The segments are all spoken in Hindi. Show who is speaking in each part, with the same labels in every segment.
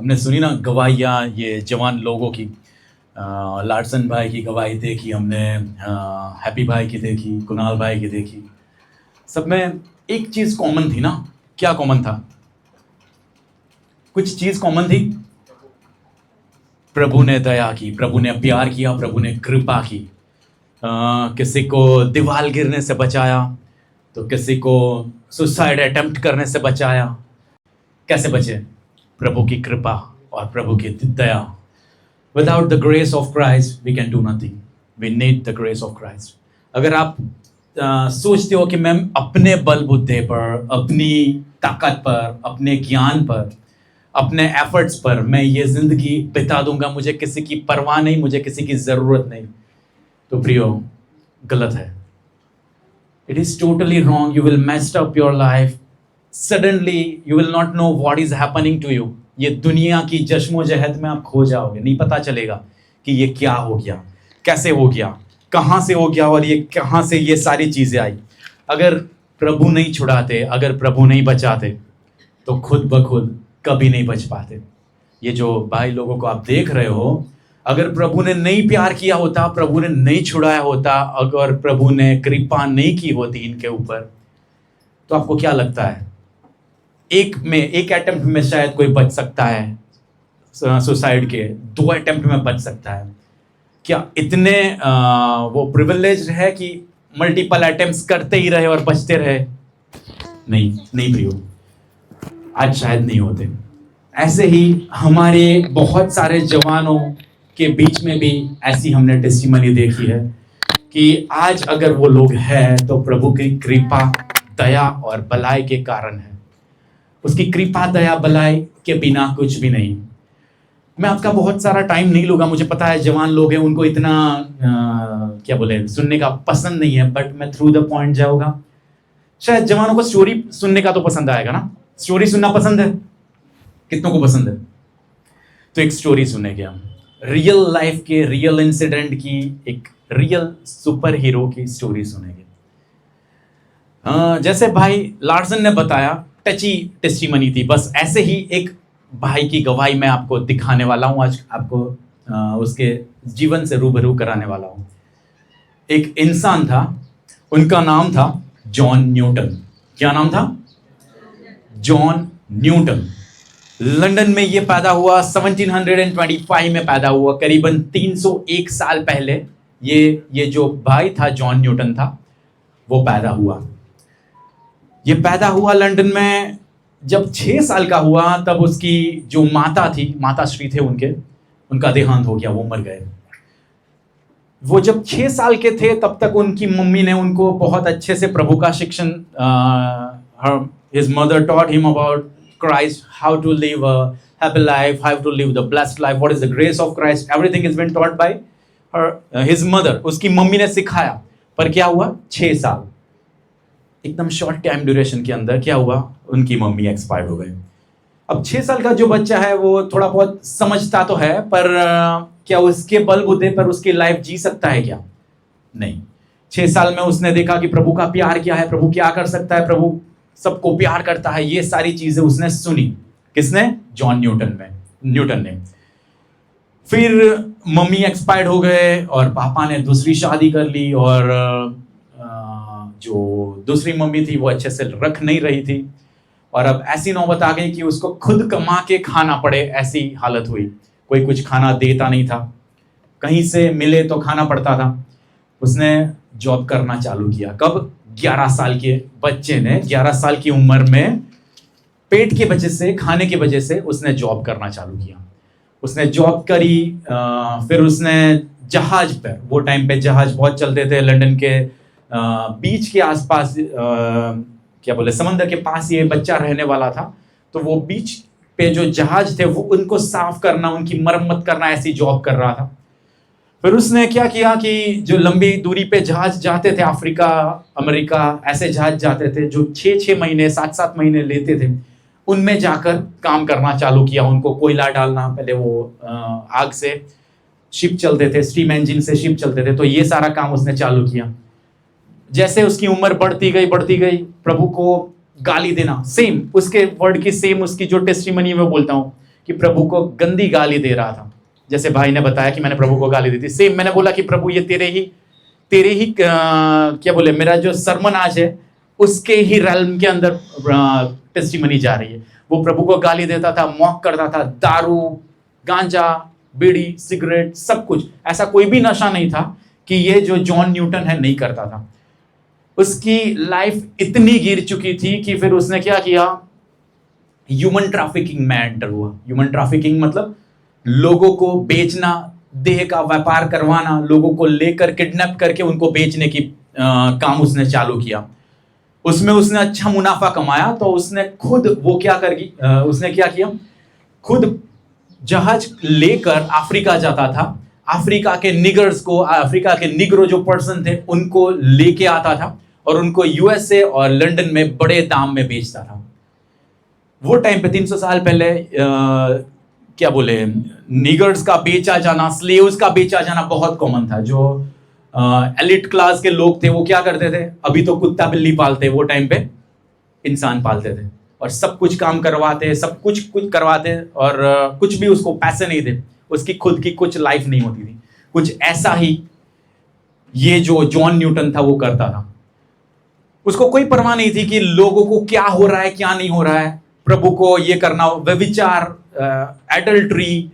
Speaker 1: हमने सुनी ना गवाहियाँ ये जवान लोगों की। लार्सन भाई की गवाही देखी हमने, हैप्पी भाई की देखी, कुणाल भाई की देखी। सब में एक चीज़ कॉमन थी ना। क्या कॉमन था? कुछ चीज़ कॉमन थी। प्रभु ने दया की, प्रभु ने प्यार किया, प्रभु ने कृपा की। किसी को दीवार गिरने से बचाया, तो किसी को सुसाइड अटेम्प्ट करने से बचाया। कैसे बचे? प्रभु की कृपा और प्रभु की दया। Without the grace of Christ we can do nothing. We need the grace of Christ. अगर आप सोचते हो कि मैं अपने बलबूते पर, अपनी ताकत पर, अपने ज्ञान पर, अपने एफर्ट्स पर मैं ये जिंदगी बिता दूंगा, मुझे किसी की परवाह नहीं, मुझे किसी की जरूरत नहीं, तो प्रियो गलत है। It is totally wrong. You will messed up your life. Suddenly you will not know what is happening to you. ये दुनिया की जश्मोजहद में आप खो जाओगे, नहीं पता चलेगा कि ये क्या हो गया, कैसे हो गया, कहाँ से हो गया और ये कहाँ से ये सारी चीजें आई। अगर प्रभु नहीं छुड़ाते, अगर प्रभु नहीं बचाते, तो खुद ब खुद कभी नहीं बच पाते। ये जो भाई लोगों को आप देख रहे हो, अगर प्रभु ने नहीं प्यार किया होता, प्रभु ने नहीं छुड़ाया होता, अगर प्रभु ने कृपा नहीं की होती इनके ऊपर, तो आपको क्या लगता है एक अटेम्प्ट में शायद कोई बच सकता है सुसाइड के, 2 अटेम्प्ट में बच सकता है? क्या इतने वो प्रिविलेज है कि मल्टीपल अटेम्प्ट्स करते ही रहे और बचते रहे? नहीं, नहीं प्रियो, आज शायद नहीं होते। ऐसे ही हमारे बहुत सारे जवानों के बीच में भी ऐसी हमने टेस्टिमनी देखी है कि आज अगर वो लोग हैं तो प्रभु की कृपा, दया और भलाई के कारण है। उसकी कृपा, दया, भलाई के बिना कुछ भी नहीं। मैं आपका बहुत सारा टाइम नहीं लूंगा, मुझे पता है जवान लोग हैं, उनको इतना क्या बोले सुनने का पसंद नहीं है, बट मैं थ्रू द पॉइंट जाऊंगा। शायद जवानों को स्टोरी सुनने का तो पसंद आएगा ना। स्टोरी सुनना पसंद है? कितनों को पसंद है? तो एक स्टोरी सुनेंगे हम, रियल लाइफ के, रियल इंसिडेंट की, एक रियल सुपर हीरो की स्टोरी सुनेंगे। जैसे भाई लार्सन ने बताया, टची टेस्टिमनी थी, बस ऐसे ही एक भाई की गवाही मैं आपको दिखाने वाला हूं आज, आपको उसके जीवन से रूबरू कराने वाला हूं। एक इंसान था, उनका नाम था जॉन न्यूटन। क्या नाम था? John Newton. लंदन में ये पैदा हुआ, 1725 में पैदा हुआ, करीबन 301 साल पहले ये जो भाई था जॉन न्यूटन था, वो पैदा हुआ। ये पैदा हुआ लंदन में। जब 6 साल का हुआ तब उसकी जो माता थी, माताश्री थे उनका देहांत हो गया, वो मर गए। वो जब 6 साल के थे तब तक उनकी मम्मी ने उनको बहुत अच्छे से प्रभु का शिक्षण, his mother taught him about Christ, how to live a happy life, how to live the blessed life, what is the grace of Christ, everything has been taught by his mother. उसकी मम्मी ने सिखाया। पर क्या हुआ? 6 साल, एकदम शॉर्ट टाइम ड्यूरेशन के अंदर क्या हुआ? उनकी मम्मी एक्सपायर हो गए। अब 6 साल का जो बच्चा है वो थोड़ा बहुत समझता तो है, पर क्या उसके बलबूते पर उसकी लाइफ जी सकता है क्या? नहीं। 6 साल में उसने देखा कि प्रभु का प्यार क्या है, प्रभु क्या कर सकता है, प्रभु सबको प्यार करता है, ये सारी चीजें उसने सुनी। किसने? जॉन न्यूटन ने। फिर मम्मी एक्सपायर्ड हो गए और पापा ने दूसरी शादी कर ली, और जो दूसरी मम्मी थी वो अच्छे से रख नहीं रही थी, और अब ऐसी नौबत आ गई कि उसको खुद कमा के खाना पड़े, ऐसी हालत हुई। कोई कुछ खाना देता नहीं था, कहीं से मिले तो खाना पड़ता था। उसने जॉब करना चालू किया। कब? 11 साल के बच्चे ने 11 साल की उम्र में पेट की वजह से, खाने की वजह से उसने जॉब करना चालू किया। उसने जॉब करी, फिर उसने जहाज पर, वो टाइम पे जहाज बहुत चलते थे लंदन के बीच के आसपास, क्या बोले, समंदर के पास ये बच्चा रहने वाला था, तो वो बीच पे जो जहाज थे वो उनको साफ करना, उनकी मरम्मत करना, ऐसी जॉब कर रहा था। फिर उसने क्या किया कि जो लंबी दूरी पे जहाज जाते थे, अफ्रीका, अमेरिका, ऐसे जहाज जाते थे जो 6-6 महीने, 7-7 महीने लेते थे, उनमें जाकर काम करना चालू किया। उनको कोयला डालना, पहले वो आग से शिप चलते थे, स्टीम इंजन से शिप चलते थे, तो ये सारा काम उसने चालू किया। जैसे उसकी उम्र बढ़ती गई, प्रभु को गाली देना, सेम उसके वर्ड की, सेम उसकी जो टेस्टिमनी में बोलता हूँ कि प्रभु को गंदी गाली दे रहा था। जैसे भाई ने बताया कि मैंने प्रभु को गाली दी थी, सेम मैंने बोला कि प्रभु ये तेरे ही क्या बोले, मेरा जो सरमन आज है उसके ही रेल्म के अंदर टेस्टिमनी जा रही है। वो प्रभु को गाली देता था, मॉक करता था, दारू, गांजा, बीड़ी, सिगरेट, सब कुछ। ऐसा कोई भी नशा नहीं था कि ये जो जॉन न्यूटन है नहीं करता था। उसकी लाइफ इतनी गिर चुकी थी कि फिर उसने क्या किया, ह्यूमन ट्रैफिकिंग में एंटर हुआ। ह्यूमन ट्रैफिकिंग मतलब लोगों को बेचना, देह का व्यापार करवाना, लोगों को लेकर किडनैप करके उनको बेचने की काम उसने चालू किया। उसमें उसने अच्छा मुनाफा कमाया, तो उसने खुद वो उसने क्या किया, खुद जहाज लेकर अफ्रीका जाता था। अफ्रीका के निगर्स को, अफ्रीका के निग्रो जो पर्सन थे उनको लेके आता था और उनको यूएसए और लंदन में बड़े दाम में बेचता था। वो टाइम पे 300 साल पहले क्या बोले, निगर्स का बेचा जाना, स्लेव्स का बेचा जाना बहुत कॉमन था। जो एलिट क्लास के लोग थे वो क्या करते थे, अभी तो कुत्ता बिल्ली पालते, वो टाइम पे इंसान पालते थे और सब कुछ काम करवाते, सब कुछ करवाते और कुछ भी उसको पैसे नहीं थे, उसकी खुद की कुछ लाइफ नहीं होती थी। कुछ ऐसा ही ये जो जॉन न्यूटन था वो करता था। उसको कोई परवाह नहीं थी कि लोगों को क्या हो रहा है क्या नहीं हो रहा है। प्रभु को ये करना, व्यभिचार, एडल्ट्री,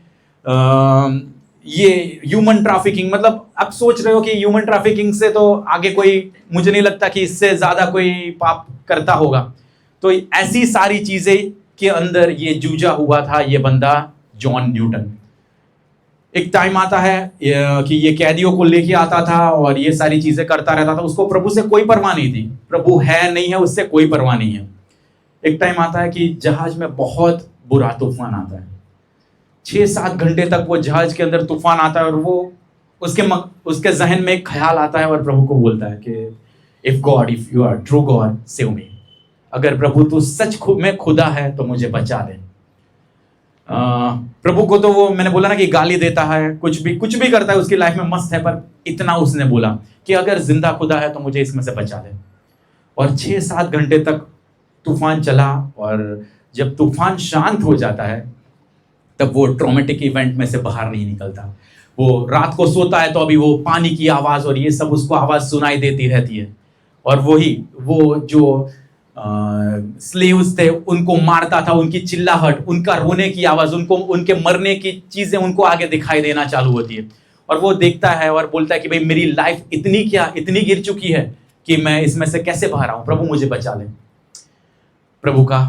Speaker 1: ये ह्यूमन ट्रैफिकिंग, मतलब आप सोच रहे हो कि ह्यूमन ट्रैफिकिंग से तो आगे कोई, मुझे नहीं लगता कि इससे ज्यादा कोई पाप करता होगा। तो ऐसी सारी चीजें के अंदर ये जूझा हुआ था ये बंदा जॉन न्यूटन। एक टाइम आता है कि ये कैदियों को लेके आता था और ये सारी चीजें करता रहता था। उसको प्रभु से कोई परवाह नहीं थी, प्रभु है नहीं है उससे कोई परवाह नहीं है। एक टाइम आता है कि जहाज में बहुत बुरा तूफान आता है, 6-7 घंटे तक वो जहाज के अंदर तूफान आता है और वो उसके जहन में एक ख्याल आता है और प्रभु को बोलता है कि if you are true God save me, अगर प्रभु तू सच में खुदा है तो मुझे बचा ले। प्रभु को तो वो मैंने बोला ना कि गाली देता है, कुछ भी करता है, उसकी लाइफ में मस्त है, पर इतना उसने बोला कि अगर जिंदा खुदा है तो मुझे इसमें से बचा ले। और 6-7 घंटे तक तूफान चला और जब तूफान शांत हो जाता है तब वो ट्रॉमेटिक इवेंट में से बाहर नहीं निकलता। वो रात को सोता है तो अभी वो पानी की आवाज और ये सब उसको आवाज सुनाई देती रहती है और वो जो स्लेव्स थे उनको मारता था, उनकी चिल्लाहट, उनका रोने की आवाज, उनके मरने की चीजें उनको आगे दिखाई देना चालू होती है। और वो देखता है और बोलता है कि भाई मेरी लाइफ इतनी गिर चुकी है कि मैं इसमें से कैसे बाहर आऊं, प्रभु मुझे बचा ले। प्रभु का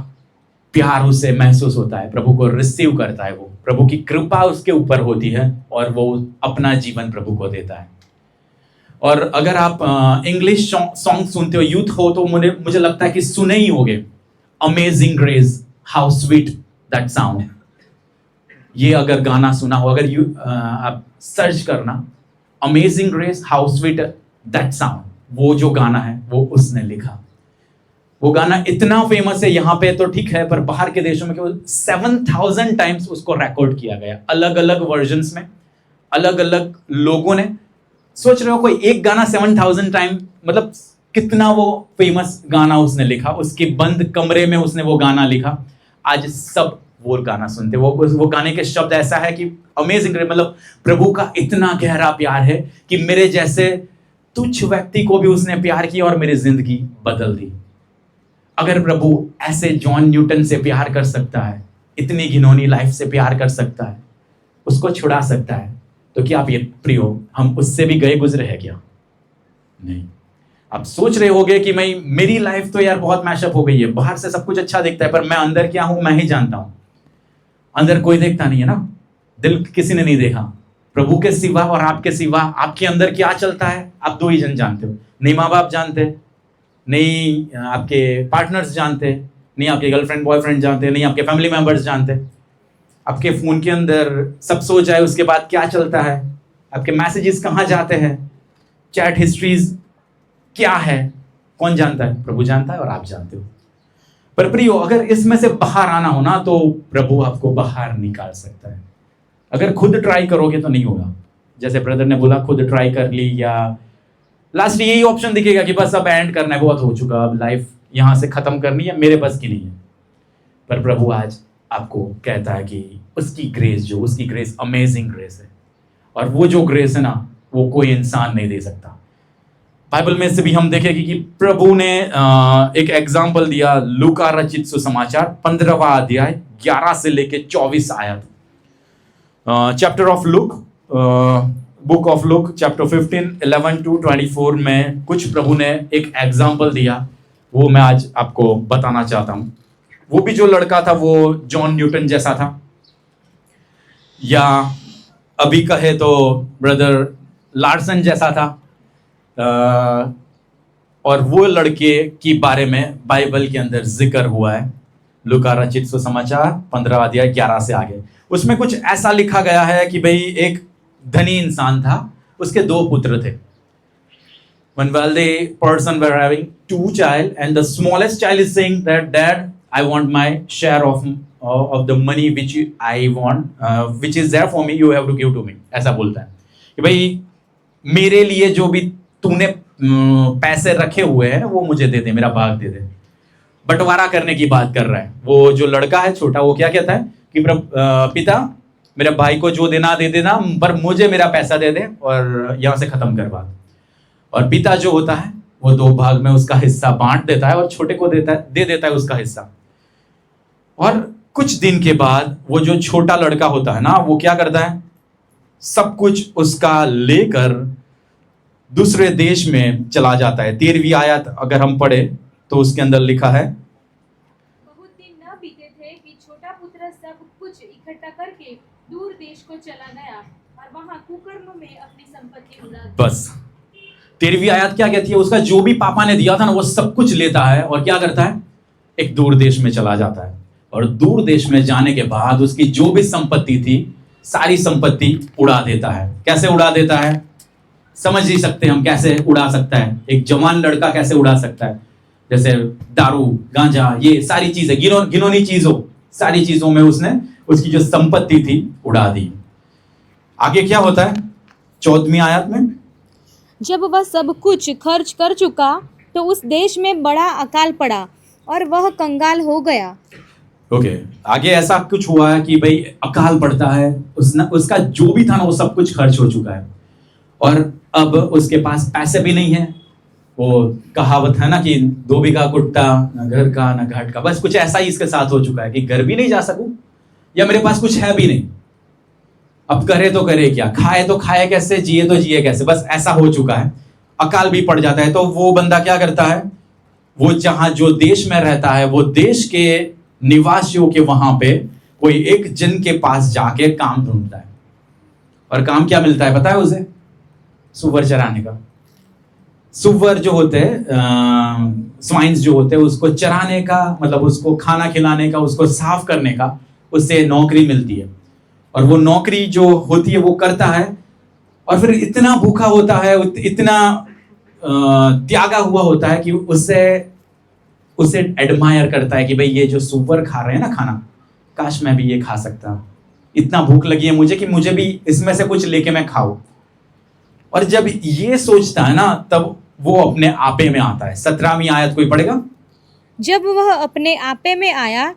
Speaker 1: प्यार उसे महसूस होता है, प्रभु को रिसीव करता है, वो प्रभु की कृपा उसके ऊपर होती है और वो अपना जीवन प्रभु को देता है। और अगर आप इंग्लिश सॉन्ग सुनते हो, यूथ हो, तो मुझे लगता है कि सुने ही होगे, amazing grace how sweet that sound. ये अगर गाना सुना हो, अगर आप सर्च करना amazing grace how sweet that sound, वो जो गाना है वो उसने लिखा। वो गाना इतना फेमस है यहाँ पे तो ठीक है, पर बाहर के देशों में केवल 7000 टाइम्स उसको रिकॉर्ड किया गया, अलग अलग वर्जन्स में, अलग अलग लोगों ने। सोच रहे हो कोई एक गाना 7000 टाइम, मतलब कितना वो फेमस गाना उसने लिखा, उसके बंद कमरे में उसने वो गाना लिखा। आज सब वो गाना सुनते, वो गाने के शब्द ऐसा है कि अमेजिंग, मतलब प्रभु का इतना गहरा प्यार है कि मेरे जैसे तुच्छ व्यक्ति को भी उसने प्यार किया और मेरी जिंदगी बदल दी। अगर प्रभु ऐसे जॉन न्यूटन से प्यार कर सकता है, इतनी घिनौनी लाइफ से प्यार कर सकता है, उसको छुड़ा सकता है, तो क्या आप ये प्रियो हम उससे भी गए गुजरे हैं क्या? नहीं। आप सोच रहे होगे कि मेरी लाइफ तो यार बहुत मैशअप हो गई है, बाहर से सब कुछ अच्छा दिखता है, पर मैं अंदर क्या हूं मैं ही जानता हूं। अंदर कोई देखता नहीं है ना, दिल किसी ने नहीं देखा। प्रभु के सिवा और आपके सिवा आपके अंदर क्या चलता है आप 2 ही जन जानते हो। नहीं माँ बाप जानते, नहीं आपके पार्टनर्स जानते, नहीं आपके गर्लफ्रेंड बॉयफ्रेंड जानते, नहीं आपके फैमिली मेंबर्स जानते। आपके फोन के अंदर सब सो जाए उसके बाद क्या चलता है, आपके मैसेजेस कहाँ जाते हैं, चैट हिस्ट्रीज क्या है, कौन जानता है? प्रभु जानता है और आप जानते हो। पर प्रियो, अगर इसमें से बाहर आना हो ना, तो प्रभु आपको बाहर निकाल सकता है। अगर खुद ट्राई करोगे तो नहीं होगा। जैसे ब्रदर ने बोला, खुद ट्राई कर ली, या लास्ट यही ऑप्शन दिखेगा कि बस अब एंड करना है, बहुत हो चुका, अब लाइफ यहां से खत्म करनी है, मेरे बस की नहीं है। पर प्रभु आज आपको कहता है कि उसकी ग्रेस अमेजिंग ग्रेस है, और वो जो ग्रेस है ना वो कोई इंसान नहीं दे सकता। बाइबल में से भी हम देखेंगे कि प्रभु ने एक एग्जाम्पल दिया, लूका रचित सुसमाचार 15वां अध्याय 11 से लेके 24 आयत। Chapter of look, book of look chapter 15 11 to 24 में कुछ प्रभु ने एक एग्जाम्पल दिया, वो मैं आज आपको बताना चाहता हूं। वो भी जो लड़का था वो जॉन न्यूटन जैसा था, या अभी कहे तो ब्रदर लार्सन जैसा था। और वो लड़के के बारे में बाइबल के अंदर जिक्र हुआ है, लूका रचित सुसमाचार 15 अध्याय 11 से आगे। उसमें कुछ ऐसा लिखा गया है कि भाई एक धनी इंसान था, उसके 2 पुत्र थे। One wealthy person were having 2 child, and the smallest child is saying that, Dad, I want my share of the money which I want, which is there for me. You have to give to me. ऐसा बोलता है कि भाई मेरे लिए जो भी तूने पैसे रखे हुए हैं वो मुझे दे दे, मेरा भाग दे दे। बंटवारा करने की बात कर रहा है। वो जो लड़का है छोटा, वो क्या कहता है कि पिता मेरे भाई को जो देना दे देना, पर मुझे मेरा पैसा दे दे और यहां से खत्म कर बात। और पिता जो होता है वो 2 भाग में उसका हिस्सा बांट देता है और छोटे को दे देता है उसका हिस्सा। और कुछ दिन के बाद वो जो छोटा लड़का होता है ना, वो क्या करता है, सब कुछ उसका लेकर दूसरे देश में चला जाता है। 13वीं आयत अगर हम पढ़े तो उसके अंदर लिखा है,
Speaker 2: बहुत दिन न बीते थे कि छोटा पुत्र सब कुछ इकट्ठा करके दूर देश को चला गया और वहां कुकर्म में अपनी संपत्ति उड़ा दी।
Speaker 1: बस 13वीं आयत क्या कहती है, उसका जो भी पापा ने दिया था ना वो सब कुछ लेता है और क्या करता है, एक दूर देश में चला जाता है। और दूर देश में जाने के बाद उसकी जो भी संपत्ति थी सारी संपत्ति उड़ा देता है। कैसे उड़ा देता है, समझ नहीं सकते हम कैसे उड़ा सकता है। एक जवान लड़का कैसे उड़ा सकता है, जैसे दारू गांजा ये सारी चीजें गिनौनी चीजों सारी चीजों में उसने उसकी जो संपत्ति थी उड़ा दी। आगे क्या होता है 14वीं आयत में,
Speaker 2: जब वह सब कुछ खर्च कर चुका तो उस देश में बड़ा अकाल पड़ा और वह कंगाल हो गया।
Speaker 1: ओके, आगे ऐसा कुछ हुआ है कि भाई अकाल पड़ता है, उसका जो भी था ना वो सब कुछ खर्च हो चुका है और अब उसके पास पैसे भी नहीं है। वो कहावत है ना कि 2 बीघा कुट्टा, न घर का न घाट का, बस कुछ ऐसा ही इसके साथ हो चुका है कि घर भी नहीं जा सकूं या मेरे पास कुछ है भी नहीं। अब करे तो करे क्या, खाए तो खाए कैसे, जिए तो जिए कैसे, बस ऐसा हो चुका है। अकाल भी पड़ जाता है तो वो बंदा क्या करता है, वो जहां जो देश में रहता है वो देश के निवासियों के वहां पे कोई एक जन के पास जाके काम ढूंढता है। और काम क्या मिलता है पता है उसे, सुअर चराने का। सुअर जो होते हैं, स्वाइन्स जो होते हैं, उसको चराने का मतलब उसको खाना खिलाने का, उसको साफ करने का, उससे नौकरी मिलती है। और वो नौकरी जो होती है वो करता है और फिर इतना भूखा होता है, इतना त्यागा हुआ होता है कि उसे एडमायर करता है कि भाई ये जो सुअर खा रहे हैं ना खाना, काश मैं भी ये खा सकता, इतना भूख लगी है मुझे कि मुझे भी इसमें से कुछ लेके मैं खाऊं। और जब ये सोचता है ना तब वो अपने आपे में आता है। 17वीं आयत कोई पढ़ेगा,
Speaker 2: जब वह अपने आपे में आया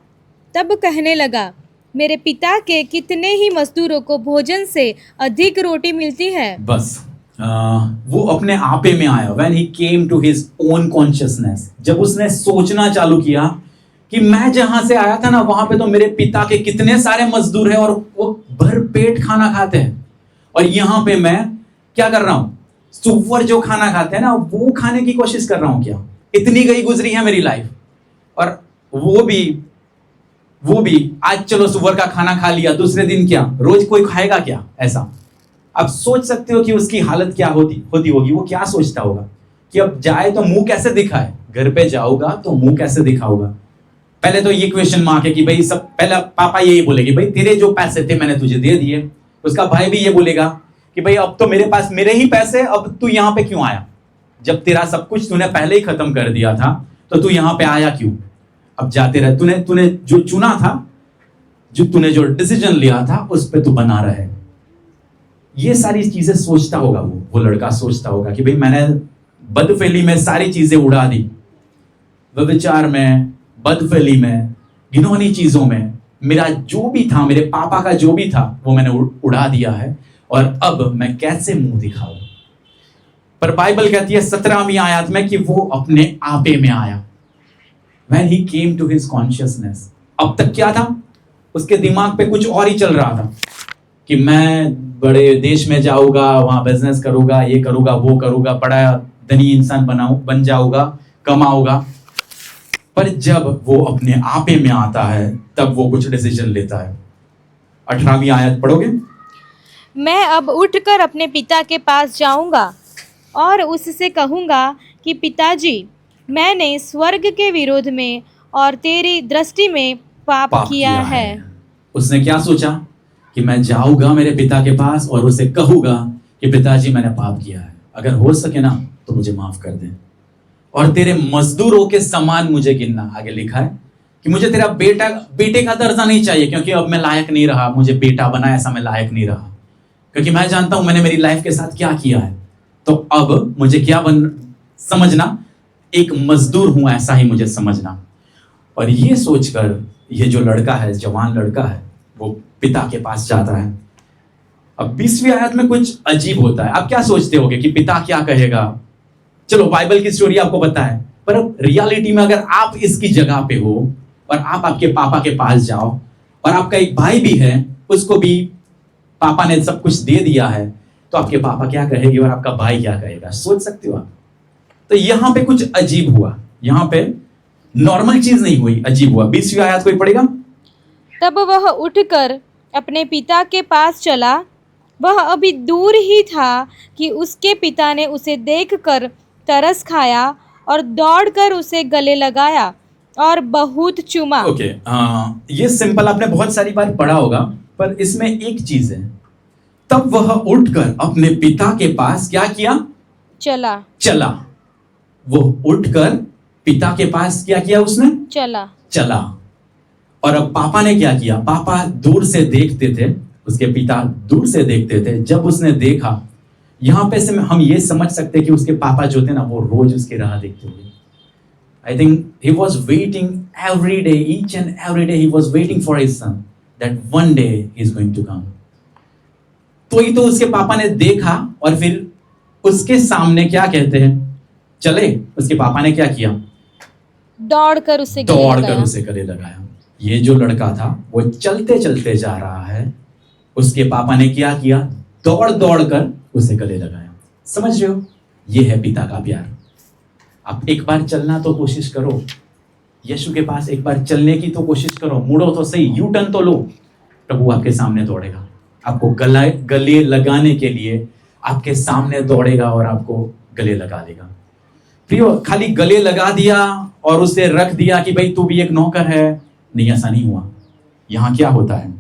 Speaker 2: तब कहने लगा, मेरे पिता के कितने ही मजदूरों को भोजन से अधिक रोटी मिलती है।
Speaker 1: बस वो अपने आपे में आया। When he came to his own consciousness, जब उसने सोचना चालू किया कि मैं जहां से आया था ना वहां पे तो मेरे पिता के कितने सारे मजदूर हैं और वो भर पेट खाना खाते हैं, और यहाँ पे मैं क्या कर रहा हूं, सुअर जो खाना खाते हैं ना वो खाने की कोशिश कर रहा हूं। क्या इतनी गई गुजरी है मेरी लाइफ, और वो भी आज चलो सुअर का खाना खा लिया, दूसरे दिन क्या रोज कोई खाएगा क्या ऐसा। अब सोच सकते हो कि उसकी हालत क्या होती होगी। वो क्या सोचता होगा कि अब जाए तो मुंह कैसे दिखाए, घर पे जाऊंगा तो मुंह कैसे दिखाऊंगा। पहले तो ये क्वेश्चन मार्क है कि भाई सब पहले पापा यही बोलेगी भाई तेरे जो पैसे थे मैंने तुझे दे दिए। उसका भाई भी ये बोलेगा कि भाई अब तो मेरे पास मेरे ही पैसे, अब तू यहाँ पे क्यों आया, जब तेरा सब कुछ तूने पहले ही खत्म कर दिया था तो तू यहाँ पे आया क्यों। अब जाते रहे, तूने जो चुना था, तूने जो डिसीजन लिया था उस पे तू बना रहे। ये सारी चीजें सोचता होगा वो लड़का सोचता होगा कि भाई मैंने बदफेली में सारी चीजें उड़ा दी, व्यभिचार में, बदफेली में, घिनौनी चीजों में मेरा जो भी था, मेरे पापा का जो भी था, वो मैंने उड़ा दिया है, और अब मैं कैसे मुंह दिखाऊं। पर बाइबल कहती है 17वीं आयत में कि वो अपने आपे में आया। When he came to his consciousness, अब तक क्या था, उसके दिमाग पे कुछ और ही चल रहा था कि मैं बड़े देश में जाऊंगा, वहां बिजनेस करूंगा, ये करूंगा, वो करूंगा, बड़ा धनी इंसान बन जाऊंगा, कमाऊंगा। पर जब वो अपने आपे में आता है तब वो कुछ डिसीजन लेता है। 18वीं आयत पढ़ोगे?
Speaker 2: मैं अब उठकर अपने पिता के पास जाऊंगा और उससे कहूंगा कि पिताजी, मैंने स्वर्ग के विरोध में और तेरी दृष्टि में पाप किया है।
Speaker 1: उसने क्या सोचा कि मैं जाऊंगा मेरे पिता के पास और उसे कहूंगा कि पिताजी मैंने पाप किया है, अगर हो सके ना तो मुझे माफ कर दे, और तेरे मजदूरों के समान मुझे गिनना। आगे लिखा है कि मुझे तेरा बेटे का दर्जा नहीं चाहिए, क्योंकि अब मैं लायक नहीं रहा, मुझे बेटा बना ऐसा मैं लायक नहीं रहा, क्योंकि मैं जानता हूं मैंने मेरी लाइफ के साथ क्या किया है। तो अब मुझे क्या समझना, एक मजदूर हूं ऐसा ही मुझे समझना। और ये सोचकर ये जो लड़का है, जवान लड़का है, वो पिता के पास जाता है। अब 20वीं आयत में कुछ अजीब होता है। आप क्या सोचते होगे कि पिता क्या कहेगा? चलो बाइबल की स्टोरी आपको पता है, पर अब रियलिटी में अगर आप इसकी जगह पे हो और आप आपके पापा के पास जाओ, और आपका एक भाई भी है, उसको भी पापा ने सब कुछ दे दिया है, तो आपके पापा क्या कहेंगे और आपका भाई क्या कहेगा? सोच सकते हो आप? तो यहां पे कुछ अजीब हुआ, यहां पे नॉर्मल चीज नहीं हुई, अजीब हुआ। 20वीं आयत कोई पढ़ेगा?
Speaker 2: तब वह उठकर अपने पिता के पास चला। वह अभी दूर ही था कि उसके पिता ने उसे देखकर तरस खाया और दौड़कर उसे गले लगाया और बहुत चूमा।
Speaker 1: ओके, ये सिंपल आपने बहुत सारी बार पढ़ा होगा, पर इसमें एक चीज है। तब वह उठकर अपने पिता के पास क्या किया? चला। वो उठकर पिता के पास क्या किया? उसने चला। और अब पापा ने क्या किया? पापा दूर से देखते थे, उसके पिता दूर से देखते थे। जब उसने देखा, यहां पे से हम ये समझ सकते हैं कि उसके पापा जो थे ना, वो रोज उसकी राह देखते हुए। I think he was waiting every day, each and every day he was waiting for his son, that one day he is going to come. तो ही तो उसके पापा ने देखा और फिर उसके सामने क्या कहते हैं, चले। उसके पापा ने क्या किया? दौड़कर उसे गले लगाया। ये जो लड़का था वो चलते चलते जा रहा है, उसके पापा ने क्या किया? दौड़ कर उसे गले लगाया। समझ रहे हो? ये है पिता का प्यार। आप एक बार चलना तो कोशिश करो, यीशु के पास एक बार चलने की तो कोशिश करो, मुड़ो तो सही, यू टर्न तो लो। प्रभु आपके सामने दौड़ेगा, आपको गले लगाने के लिए आपके सामने दौड़ेगा और आपको गले लगा देगा। प्रियो, खाली गले लगा दिया और उसे रख दिया कि भाई तू भी एक नौकर है, नहीं, ऐसा नहीं हुआ। यहां क्या होता है?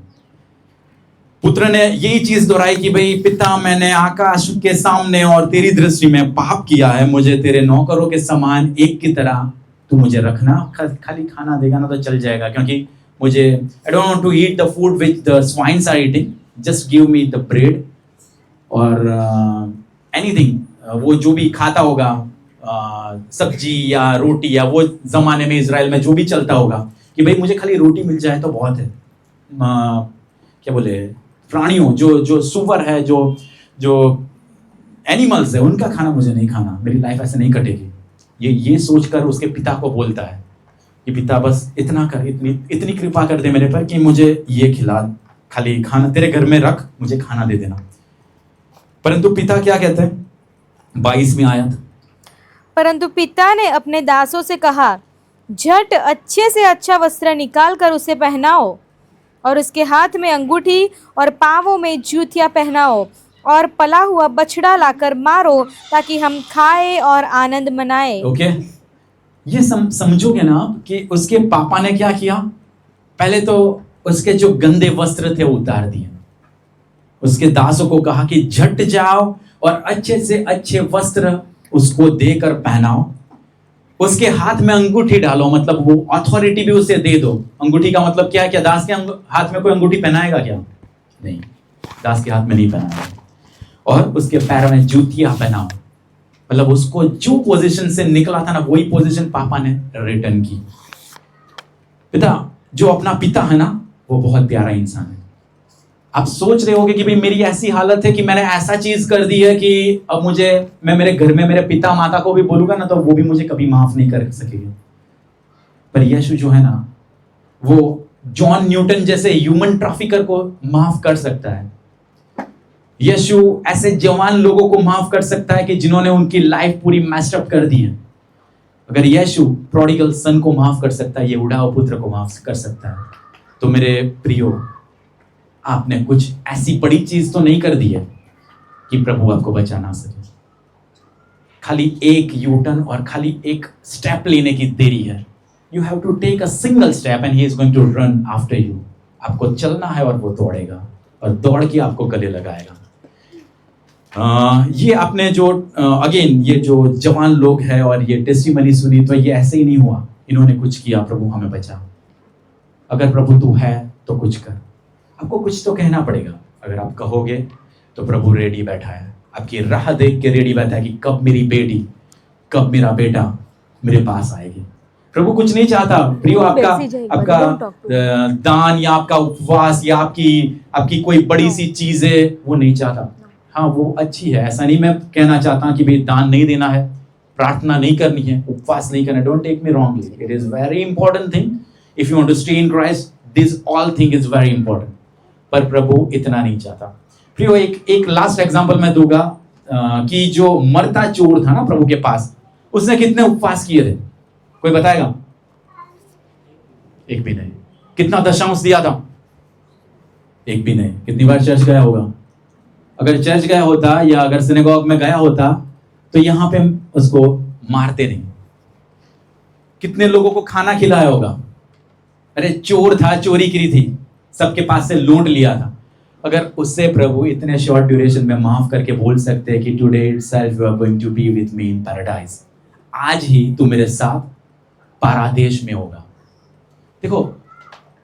Speaker 1: पुत्र ने यही चीज दोहराई कि भाई पिता, मैंने आकाश के सामने और तेरी दृष्टि में पाप किया है, मुझे तेरे नौकरों के समान एक की तरह तू मुझे रखना। खाली खाना देगा ना तो चल जाएगा, क्योंकि मुझे I don't want to eat the food which the swines are eating, just give me the bread और एनीथिंग, वो जो भी खाता होगा, सब्जी या रोटी, या वो जमाने में इजराइल में जो भी चलता होगा कि भाई मुझे खाली रोटी मिल जाए तो बहुत है। क्या बोले, प्राणियों, जो सुअर है, जो एनिमल्स है, उनका खाना मुझे नहीं खाना, मेरी लाइफ ऐसे नहीं कटेगी। ये सोचकर उसके पिता को बोलता है कि पिता बस इतना कर, इतनी कृपा कर दे मेरे पर कि मुझे ये खिला, खाली खाना तेरे घर में रख, मुझे खाना दे देना। परंतु पिता क्या कहते हैं? 22वीं आयत।
Speaker 2: परंतु पिता ने अपने दासों से कहा, झट अच्छे से अच्छा वस्त्र निकाल कर उसे पहनाओ और उसके हाथ में अंगूठी और पांवों में जूतियां पहनाओ और पला हुआ बछड़ा लाकर मारो, ताकि हम खाए और आनंद मनाए।
Speaker 1: ओके, ये समझोगे ना आप कि उसके पापा ने क्या किया? पहले तो उसके जो गंदे वस्त्र थे वो उतार दिए, उसके दासों को कहा कि झट जाओ और अच्छे से अच्छे वस्त्र उसको देकर पहनाओ, उसके हाथ में अंगूठी डालो, मतलब वो अथॉरिटी भी उसे दे दो। अंगूठी का मतलब क्या है? क्या दास के हाथ में कोई अंगूठी पहनाएगा क्या? नहीं, दास के हाथ में नहीं पहनाएगा। और उसके पैरों में जूतियां पहनाओ, मतलब उसको जो पोजीशन से निकला था ना, वही पोजीशन पापा ने रिटर्न की। पिता, जो अपना पिता है ना, वो बहुत प्यारा इंसान है। आप सोच रहे होगे कि भाई मेरी ऐसी हालत है कि मैंने ऐसा चीज कर दी है कि अब मैं मेरे घर में मेरे पिता माता को भी बोलूंगा ना तो वो भी मुझे कभी माफ नहीं कर सकेंगे। पर यीशु जो है ना, वो जॉन न्यूटन जैसे ह्यूमन ट्रैफिकर को माफ कर सकता है। यीशु ऐसे जवान लोगों को माफ कर सकता है कि जिन्होंने उनकी लाइफ पूरी मैस्ड अप कर दी है। अगर यीशु प्रोडिगल सन को माफ कर सकता है, ये उड़ाव पुत्र को माफ कर सकता है, तो मेरे प्रियो, आपने कुछ ऐसी बड़ी चीज तो नहीं कर दी है कि प्रभु आपको बचा ना सके। खाली एक यूटर्न और खाली एक स्टेप लेने की देरी है। You have to take a single step and he is going to run after you. आपको चलना है और वो दौड़ेगा और दौड़ के आपको गले लगाएगा। ये आपने जो अगेन ये जो जवान लोग हैं और ये टेस्टिमनी सुनी, तो ये ऐसे ही नहीं हुआ, इन्होंने कुछ किया, प्रभु हमें बचा। अगर प्रभु तू है तो कुछ कर। आपको कुछ तो कहना पड़ेगा। अगर आप कहोगे तो प्रभु रेडी बैठा है, आपकी राह देख के रेडी बैठा है कि कब मेरी बेटी, कब मेरा बेटा मेरे पास आएगी। प्रभु कुछ नहीं चाहता प्रियो, आपका दान या आपका उपवास या आपकी कोई बड़ी सी चीज है, वो नहीं चाहता। हाँ, वो अच्छी है, ऐसा नहीं मैं कहना चाहता कि भाई दान नहीं देना है, प्रार्थना नहीं करनी है, उपवास नहीं करना है। Don't take me wrongly, it is very important thing. If you want to stay in Christ, this all thing is very important. पर प्रभु इतना नहीं चाहता। प्रियो, एक लास्ट एग्जांपल मैं दूंगा कि जो मरता चोर था ना प्रभु के पास, उसने कितने उपवास किए थे, कोई बताएगा? एक भी नहीं। कितना दशांश दिया था? एक भी नहीं। कितनी बार चर्च गया होगा? अगर चर्च गया होता या अगर सिनेगॉग में गया होता तो यहां पे उसको मारते नहीं। कितने लोगों को खाना खिलाया होगा? अरे चोर था, चोरी करी थी, सबके पास से लूट लिया था। अगर उससे प्रभु इतने शॉर्ट ड्यूरेशन में माफ करके बोल सकते हैं कि today itself you are going to be with me in paradise, आज ही तू मेरे साथ पारादेश में होगा। देखो,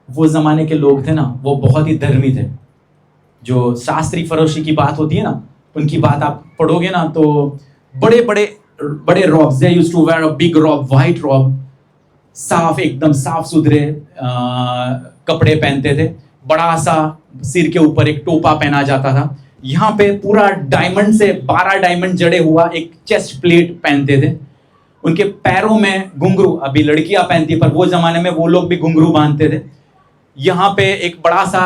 Speaker 1: वो जमाने के लोग थे ना, वो बहुत ही धर्मी थे। जो शास्त्री फरोशी की बात होती है ना, उनकी बात आप पढ़ोगे ना तो बड़े बड़े robes, they used to wear a big robe, white robe, साफ एकदम साफ सुथरे कपड़े पहनते थे। बड़ा सा सिर के ऊपर एक टोपा पहना जाता था। यहाँ पे पूरा डायमंड से 12 डायमंड जड़े हुआ एक चेस्ट प्लेट पहनते थे। उनके पैरों में घुंघरू, अभी लड़कियां पहनती है पर वो जमाने में वो लोग भी घुंघरू बांधते थे। यहाँ पे एक बड़ा सा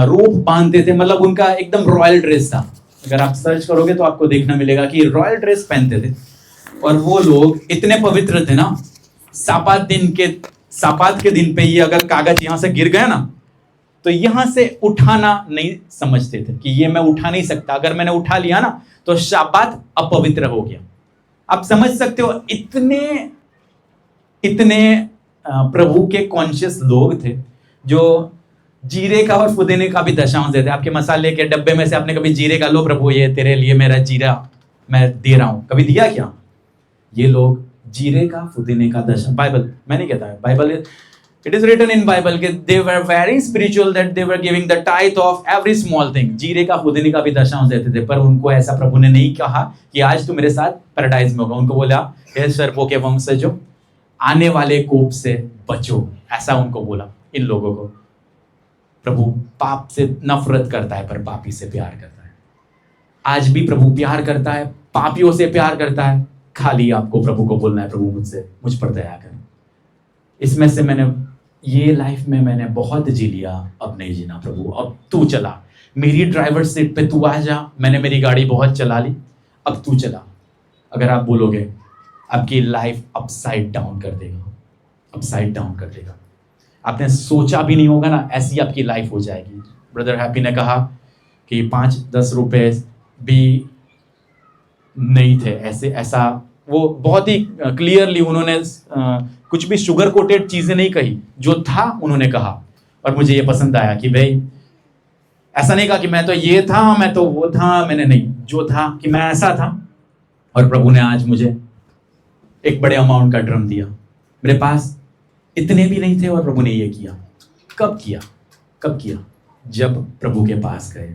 Speaker 1: रोप बांधते थे, मतलब उनका एकदम रॉयल ड्रेस था। अगर आप सर्च करोगे तो आपको देखना मिलेगा कि रॉयल ड्रेस पहनते थे। और वो लोग इतने पवित्र थे ना, सापात के दिन पे ये अगर कागज यहाँ से गिर गया ना तो यहाँ से उठाना नहीं समझते थे कि ये मैं उठा नहीं सकता। अगर मैंने उठा लिया ना तो शाबात अपवित्र हो गया। आप समझ सकते हो, इतने प्रभु के कॉन्शियस लोग थे जो जीरे का और पुदीने का भी दशांश देते। आपके मसाले के डब्बे में से आपने कभी जीरे का, लो प्रभु ये तेरे लिए मेरा जीरा मैं दे रहा हूं, कभी दिया क्या? ये लोग जीरे का, पुदीने का दशांश, बाइबल, मैं नहीं कहता है, Bible it is written in Bible कि they were very spiritual that they were giving the tithe of every small thing. जीरे का, पुदीने का भी दशांश देते थे। पर उनको ऐसा प्रभु ने नहीं कहा कि आज तू मेरे साथ पैराडाइज में होगा। उनको बोला हे सर्पों के वंशजों, आने वाले कोप से बचो, ऐसा उनको बोला। इन लोगों को प्रभु पाप से नफरत करता है पर पापी से प्यार करता है। आज भी प्रभु प्यार करता है, पापियों से प्यार करता है। खाली आपको प्रभु को बोलना है, प्रभु मुझ पर दया कर। इसमें से ये लाइफ में मैंने बहुत जी लिया, अब नहीं जीना प्रभु, अब तू चला, मेरी ड्राइवर सीट पे तू आ जा, मैंने मेरी गाड़ी बहुत चला ली, अब तू चला। अगर आप बोलोगे, आपकी लाइफ अपसाइड डाउन कर देगा, अपसाइड डाउन कर देगा। आपने सोचा भी नहीं होगा ना, ऐसी आपकी लाइफ हो जाएगी। ब्रदर हैप्पी ने कहा कि 5-10 रुपए भी नहीं थे, ऐसा वो बहुत ही क्लियरली उन्होंने कुछ भी शुगर कोटेड चीजें नहीं कही, जो था उन्होंने कहा। और मुझे ये पसंद आया कि भाई ऐसा नहीं कहा कि मैं तो ये था, मैं तो वो था, मैंने नहीं, जो था कि मैं ऐसा था। और प्रभु ने आज मुझे एक बड़े अमाउंट का ड्रम दिया। मेरे पास इतने भी नहीं थे और प्रभु ने ये किया। कब किया? जब प्रभु के पास गए।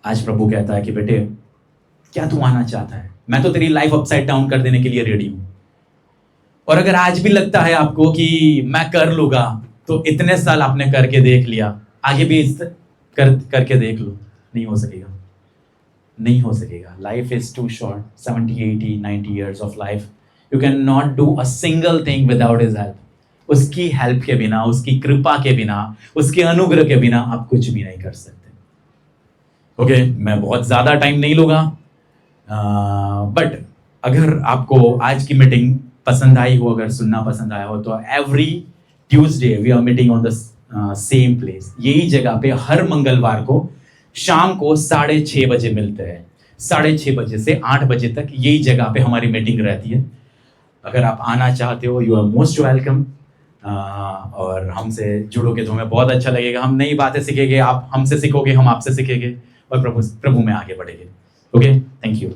Speaker 1: आज प्रभु कहता है कि बेटे, क्या तू आना चाहता है? मैं तो तेरी लाइफ अपसाइड डाउन कर देने के लिए रेडी हूं। और अगर आज भी लगता है आपको कि मैं कर लूंगा, तो इतने साल आपने करके देख लिया, आगे भी करके देख लो, नहीं हो सकेगा, नहीं हो सकेगा। Life is too short, 70, 80, 90 years of life. You can not do a single thing without his help. उसकी हेल्प के बिना, उसकी कृपा के बिना, उसके अनुग्रह के बिना आप कुछ भी नहीं कर सकते। ओके, मैं बहुत ज्यादा टाइम नहीं लूंगा, बट अगर आपको आज की मीटिंग पसंद आई हो, अगर सुनना पसंद आया हो, तो every Tuesday we are meeting on the same place. यही जगह पे हर मंगलवार को शाम को 6:30 बजे मिलते हैं। 6:30 बजे से 8 बजे तक यही जगह पे हमारी मीटिंग रहती है। अगर आप आना चाहते हो, यू आर मोस्ट वेलकम। और हमसे जुड़ोगे तो हमें बहुत अच्छा लगेगा। हम नई बातें सीखेंगे, आप हमसे सीखोगे, हम आपसे सीखेंगे, और प्रभु में आगे बढ़ेंगे। Okay, thank you.